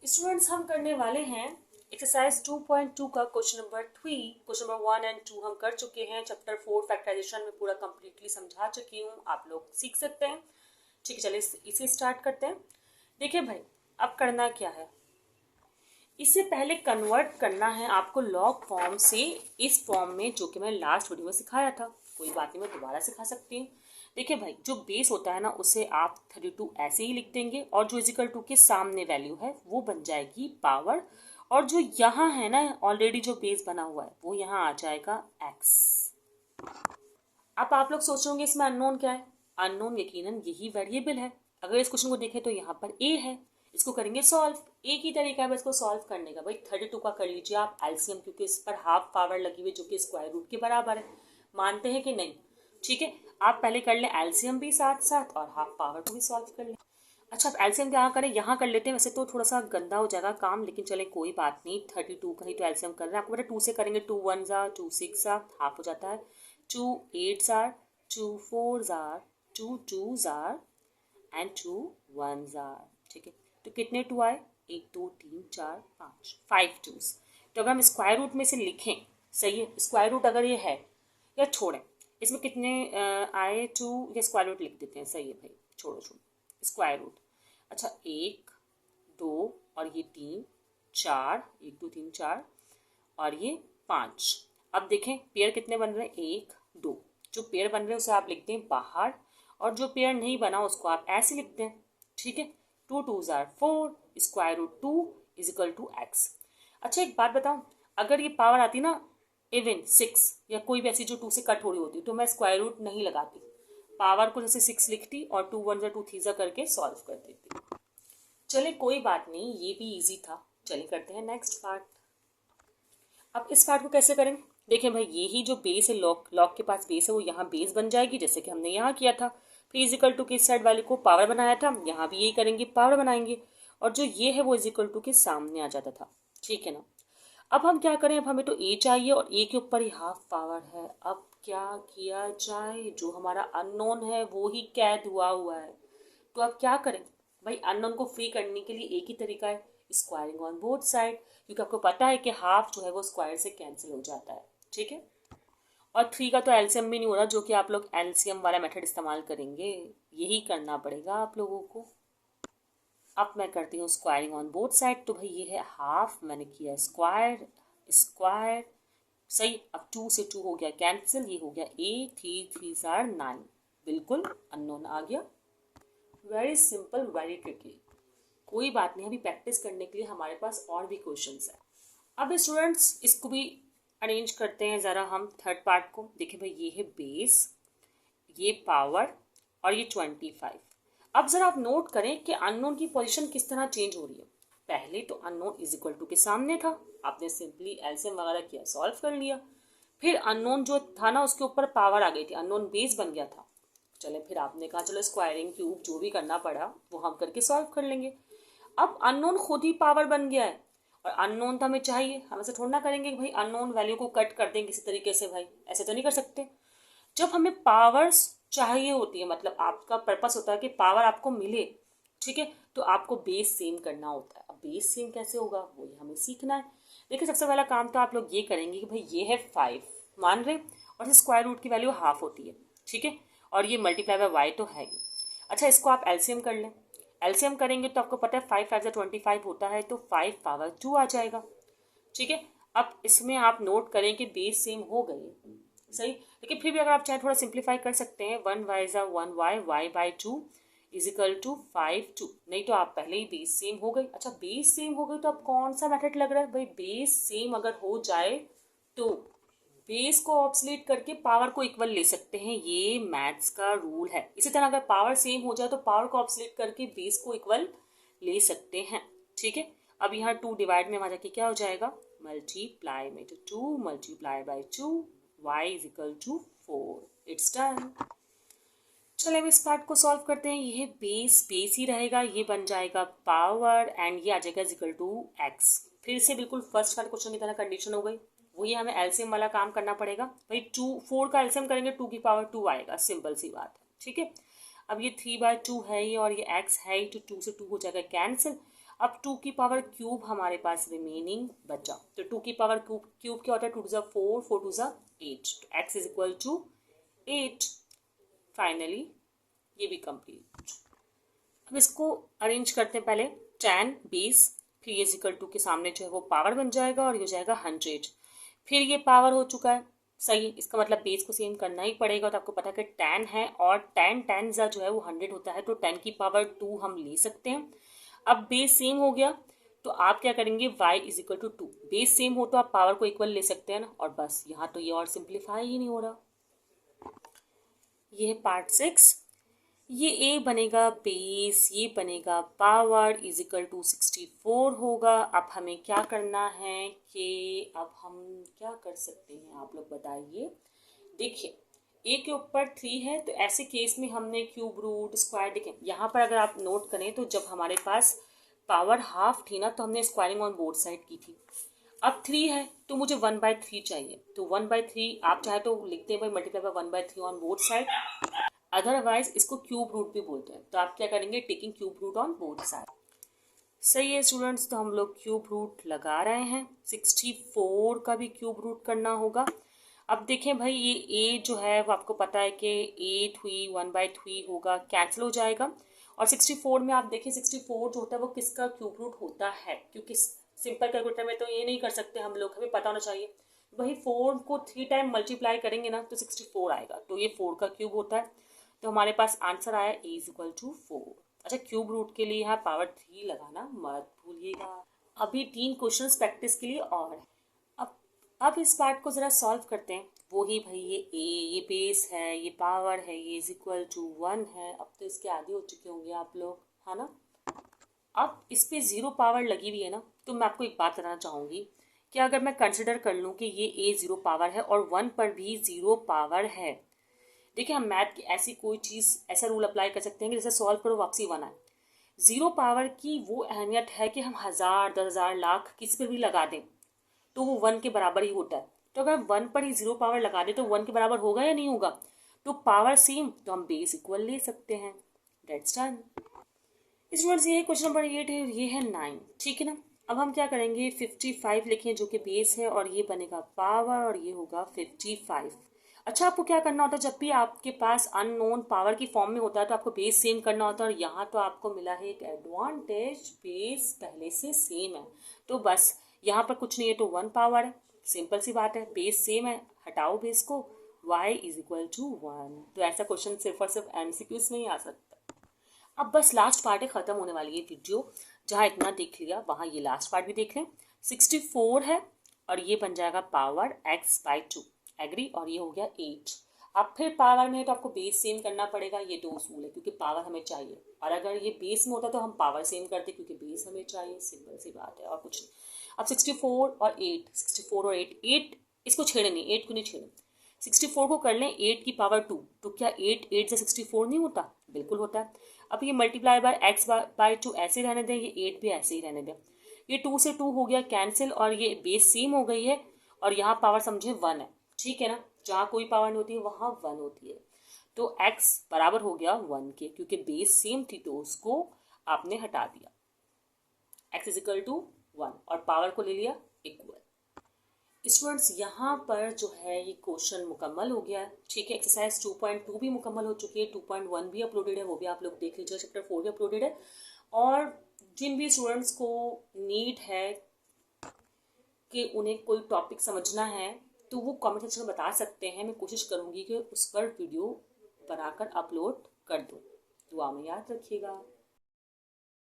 Students हम करने वाले हैं एक्सरसाइज 2.2 का क्वेश्चन नंबर 3। क्वेश्चन नंबर 1 और 2 हम कर चुके हैं। चैप्टर 4 फैक्टराइजेशन में पूरा कंप्लीटली समझा चुकी हूँ, आप लोग सीख सकते हैं। ठीक है, चलिए इसे स्टार्ट करते हैं। देखिए भाई, अब करना क्या है, इससे पहले कन्वर्ट करना है आपको लॉग फॉर्म से इस फॉर्म में, जो कि मैं लास्ट वीडियो में सिखाया था। कोई बात नहीं, मैं दोबारा सिखा सकती हूँ। देखिए भाई, जो बेस होता है ना, उसे आप 32 ऐसे ही लिख देंगे और जो इजिकल टू के सामने वैल्यू है वो बन जाएगी पावर, और जो यहाँ है ना ऑलरेडी जो बेस बना हुआ है वो यहाँ आ जाएगा एक्स। अब आप लोग सोचोगे इसमें अननोन क्या है। अननोन यकीनन यही वेरिएबल है। अगर इस क्वेश्चन को देखें तो यहाँ पर ए है, इसको करेंगे सॉल्व। एक ही तरीका है इसको सॉल्व करने का, भाई 32 का कर लीजिए आप एलसीएम, क्योंकि इस पर हाफ पावर लगी हुई जो कि स्क्वायर रूट के बराबर है। मानते हैं कि नहीं? ठीक है, आप पहले कर लें एलसीएम भी साथ साथ और हाफ पावर को भी सॉल्व कर लें। अच्छा, अब एलसीएम क्या करें, यहाँ कर लेते हैं। वैसे तो थोड़ा सा गंदा हो जाएगा काम, लेकिन चले कोई बात नहीं। 32 का ही तो एलसीएम कर रहे हैं। आपको पता 2 से करेंगे, 2 1 जार 2 6 जार हाफ हो जाता है, 2 8 jar 2 4 jar 2 2 jar and 2 1 jar. ठीक है, तो कितने 2 आए, 1 2 3 4 5, 5 2s। तो अगर हम स्क्वायर रूट में से लिखें, सही है, स्क्वायर रूट अगर ये है, या छोड़ें, इसमें कितने आए 2, या स्क्वायर रूट लिख देते हैं। सही है भाई, छोड़ो छोड़ो स्क्वायर रूट। अच्छा, 1 2 और ये 3 4, 1 2 3 4 और ये 5। अब देखें पेयर कितने बन रहे हैं, 1 2। जो पेयर बन रहे हैं उसे आप लिखते हैं बाहर, और जो पेयर नहीं बना उसको आप ऐसे लिखते हैं। ठीक है, 2 2 जार 4, square root 2 is equal to x. अच्छा, एक बात बताऊं, अगर ये पावर आती ना इवन 6 या कोई भी ऐसी जो 2 से कट हो रही होती, तो मैं स्क्वायर रूट नहीं लगाती, पावर को जैसे 6 लिखती और 2 1 2 3 करके सॉल्व कर देती। चले कोई बात नहीं, ये भी इजी था। चलिए करते हैं नेक्स्ट पार्ट। अब इस पार्ट को कैसे करें, देखें भाई, ये ही जो बेस है, लॉक लॉक के पास बेस है, वो यहाँ बेस बन जाएगी जैसे कि हमने यहाँ किया था। फिर इजिकल टू के इस साइड वाले को पावर बनाया था, यहाँ भी यही करेंगे, पावर बनाएंगे, और जो ये है वो इजिकल टू के सामने आ जाता था। ठीक है ना। अब हम क्या करें, अब हमें तो ए चाहिए और ए के ऊपर ही हाफ पावर है। अब क्या किया जाए, जो हमारा अननोन है वो ही कैद हुआ है। तो अब क्या करें भाई, अननोन को फ्री करने के लिए एक ही तरीका है, स्क्वायरिंग ऑन बोथ साइड, क्योंकि आपको पता है कि हाफ जो है वो स्क्वायर से कैंसिल हो जाता है। ठीक है, और 3 का तो एलसीएम भी नहीं हो रहा, जो कि आप लोग एलसीएम वाला मेथड इस्तेमाल करेंगे, यही करना पड़ेगा आप लोगों को। अब मैं करती हूँ स्क्वायरिंग ऑन बोथ साइड। तो भाई ये है हाफ, मैंने किया स्क्वायर स्क्वायर, सही। अब 2 से 2 हो गया कैंसिल, ये हो गया 8 3 3 जार 9, बिल्कुल अननोन आ गया। Very simple, very tricky. कोई बात नहीं, अभी प्रैक्टिस करने के लिए हमारे पास और भी क्वेश्चंस हैं। अब स्टूडेंट्स इसको भी अरेंज करते हैं ज़रा हम थर्ड पार्ट को। देखिए भाई, ये है बेस, ये पावर और ये 25। अब ज़रा आप नोट करें कि अननोन की पोजीशन किस तरह चेंज हो रही है। पहले तो अननोन इज इक्वल टू के सामने था, आपने सिंपली एलसीएम वगैरह किया, सॉल्व कर लिया। फिर अननोन जो था ना उसके ऊपर पावर आ गई थी, अननोन बेस बन गया था। चले फिर आपने कहा चलो स्क्वायरिंग क्यूब जो भी करना पड़ा वो हम करके सॉल्व कर लेंगे। अब अननोन खुद ही पावर बन गया है, और अननोन तो हमें चाहिए, हम ऐसे थोड़ा ना करेंगे कि भाई अननोन वैल्यू को कट कर दें किसी तरीके से, भाई ऐसे तो नहीं कर सकते। जब हमें पावर्स चाहिए होती है, मतलब आपका पर्पस होता है कि पावर आपको मिले, ठीक है, तो आपको बेस सेम करना होता है। अब बेस सेम कैसे होगा वो हमें सीखना है। देखिए, सबसे पहला काम तो आप लोग ये करेंगे कि भाई ये है 5, मान रहे, और स्क्वायर रूट की वैल्यू हाफ होती है। ठीक है, और ये मल्टीप्लाई बाय वाई तो है ही। अच्छा, इसको आप एलसीएम कर लें। एलसीएम करेंगे तो आपको पता है 5 5 25 होता है, तो 5 पावर 2 आ जाएगा। ठीक है, अब इसमें आप नोट करें कि बेस सेम हो गए, सही। लेकिन फिर भी अगर आप चाहें थोड़ा सिंप्लीफाई कर सकते हैं, 1 वाई ज़ा 1 y, y by 2 is equal to 5 2, नहीं तो आप पहले ही बेस सेम हो गई। अच्छा, बेस सेम हो गई तो अब कौन सा मेथड लग रहा है भाई, बेस सेम अगर हो जाए तो बेस को ऑब्सोलेट करके पावर को इक्वल ले सकते हैं, ये मैथ्स का रूल है। इसी तरह अगर पावर सेम हो जाए तो पावर को ऑब्सोलेट करके बेस को इक्वल ले सकते हैं। ठीक है, अब यहाँ 2 डिवाइड में हमारा क्या हो जाएगा, मल्टीप्लाई में, तो 2 multiply by 2 y is equal to 4। It's done. चलिए अब इस पार्ट को सॉल्व करते हैं। ये बेस बेस ही रहेगा, ये बन जाएगा पावर एंड ये आ जाएगा इज इक्वल टू एक्स। फिर से बिल्कुल फर्स्ट वाले क्वेश्चन की तरह कंडीशन हो गई, वही हमें एलसीएम वाला काम करना पड़ेगा। भाई 2 4 का एलसीएम करेंगे 2 की पावर 2 आएगा, सिंपल सी बात है। ठीक है, अब ये 3/2 है ये, और ये x है ही, तो 2 से 2 हो जाएगा कैंसिल। अब 2 की पावर क्यूब हमारे पास रिमेनिंग बचा, तो 2 की पावर क्यूब क्या होता है, 2 टू ज़ा 4, 4 टू ज़ा 8, तो x is equal to 8। Finally ये भी कंप्लीट। अब इसको अरेंज करते हैं, पहले tan बेस, फिर ये इक्वल टू के सामने जो है वो पावर बन जाएगा और ये हो जाएगा 100। फिर ये पावर हो चुका है, सही है, इसका मतलब बेस को सेम करना ही पड़ेगा। तो आपको पता है कि tan है और tan जो है वो 100 होता है, तो 10 की पावर 2 हम ले सकते हैं। अब बेस सेम हो गया तो आप क्या करेंगे, y is equal to 2, base same हो तो आप पावर को इक्वल ले सकते हैं ना, और बस यहाँ तो ये और सिंप्लीफाई ही नहीं हो रहा। ये है पार्ट 6। ये a बनेगा बेस, ये बनेगा पावर इज इक्वल टू 64 होगा। अब हमें क्या करना है कि अब हम क्या कर सकते हैं, आप लोग बताइए। देखिए a के ऊपर 3 है, तो ऐसे केस में हमने क्यूब रूट स्क्वायर, देखें यहाँ पर अगर आप नोट करें तो जब हमारे पास पावर हाफ थी ना तो हमने स्क्वायरिंग ऑन बोथ साइड की थी। अब 3 है तो मुझे 1/3 चाहिए, तो 1/3 आप चाहे तो लिखते हैं भाई multiply by 1/3 on both side, otherwise इसको क्यूब रूट भी बोलते हैं। तो आप क्या करेंगे, taking cube root on both side. सही है स्टूडेंट्स, तो हम लोग क्यूब रूट लगा रहे हैं, 64 का भी क्यूब रूट करना होगा। अब देखें भाई ये a जो है वो आपको पता है कि 8 हुई, 1/3 होगा, कैंसिल हो जाएगा। और 64 में आप देखें 64 जो होता है वो किसका क्यूब रूट होता है, क्योंकि सिंपल कैलकुलेटर में तो ये नहीं कर सकते हम लोग, हमें पता होना चाहिए। वही 4 को 3 टाइम मल्टीप्लाई करेंगे ना तो 64 आएगा, तो ये 4 का क्यूब होता है। तो हमारे पास आंसर आया a इज इक्वल टू 4। अच्छा, क्यूब रूट के लिए यहाँ पावर 3 लगाना मत भूलिएगा। अभी 3 क्वेश्चंस प्रैक्टिस के लिए और है। अब इस पार्ट को ज़रा सॉल्व करते हैं। वही भाई ये a, ये बेस है, ये पावर है, ये इज इक्वल टू 1 है। अब तो इसके आगे हो चुके होंगे आप लोग, है ना। अब इस पे 0 पावर लगी हुई है ना, तो मैं आपको एक बात बताना चाहूँगी कि अगर मैं कंसिडर कर लूँ कि ये a 0 पावर है और 1 पर भी 0 पावर है। देखिए हम मैथ की ऐसी कोई चीज़, ऐसा रूल अप्लाई कर सकते हैं कि जैसे सॉल्व करो वापसी 1 आए। 0 पावर की वो अहमियत है कि हम 1000, 10,000, लाख किसी पर भी लगा दें तो वो 1 के बराबर ही होता है। तो अगर 1 पर ही 0 पावर लगा दें तो 1 के बराबर होगा या नहीं होगा, तो पावर सेम तो हम बेस इक्वल ले सकते हैं। That's done. स्टूडेंट्स ये क्वेश्चन नंबर 8 है, ये है 9, ठीक है ना। अब हम क्या करेंगे, 55 लिखें जो कि बेस है, और ये बनेगा पावर और ये होगा 55। अच्छा, आपको क्या करना होता है, जब भी आपके पास अननोन पावर की फॉर्म में होता है तो आपको बेस सेम करना होता है। और यहाँ तो आपको मिला है एक एडवांटेज, बेस पहले से सेम है, तो बस यहाँ पर कुछ नहीं है तो 1 पावर है, सिंपल सी बात है, बेस सेम है, हटाओ बेस को, y इज इक्वल टू 1। तो ऐसा क्वेश्चन सिर्फ और सिर्फ MCQs में ही आ सकता है। अब बस लास्ट पार्ट है, ख़त्म होने वाली है वीडियो। जहाँ इतना देख लिया वहाँ ये लास्ट पार्ट भी देख लें। 64 है और ये बन जाएगा पावर x/2, एग्री, और ये हो गया 8। अब फिर पावर में है तो आपको बेस सेम करना पड़ेगा, ये तो उसूल है क्योंकि पावर हमें चाहिए। और अगर ये बेस में होता तो हम पावर सेम करते क्योंकि बेस हमें चाहिए, सिंपल सी बात है और कुछ नहीं। अब 64 और 8, 64 और 8 इसको छेड़े नहीं, 8 को नहीं छेड़े। 64 को कर लें 8 की पावर 2, तो क्या 8 से 64 नहीं होता, बिल्कुल होता है। अब ये मल्टीप्लाई बाय x/2 ऐसे रहने दें, ये 8 भी ऐसे ही रहने दें। ये 2 से 2 हो गया कैंसिल और ये बेस सेम हो गई है, और यहाँ पावर समझे 1 है, ठीक है ना। जहाँ कोई पावर नहीं होती है वहाँ 1 होती है, तो x बराबर हो गया 1 के, क्योंकि बेस सेम थी तो उसको आपने हटा दिया। x इज इक्वल टू 1 और पावर को ले लिया इक्वल। स्टूडेंट्स यहाँ पर जो है ये क्वेश्चन मुकम्मल हो गया है, ठीक है। एक्सरसाइज 2.2 भी मुकम्मल हो चुकी है, 2.1 भी अपलोडेड है, वो भी आप लोग देख लीजिए, चैप्टर 4 भी अपलोडेड है। और जिन भी स्टूडेंट्स को नीड है कि उन्हें कोई टॉपिक समझना है तो वो कमेंट सेक्शन में बता सकते हैं, मैं कोशिश करूँगी कि उस पर वीडियो बनाकर अपलोड कर दूँ। दुआ में याद रखिएगा।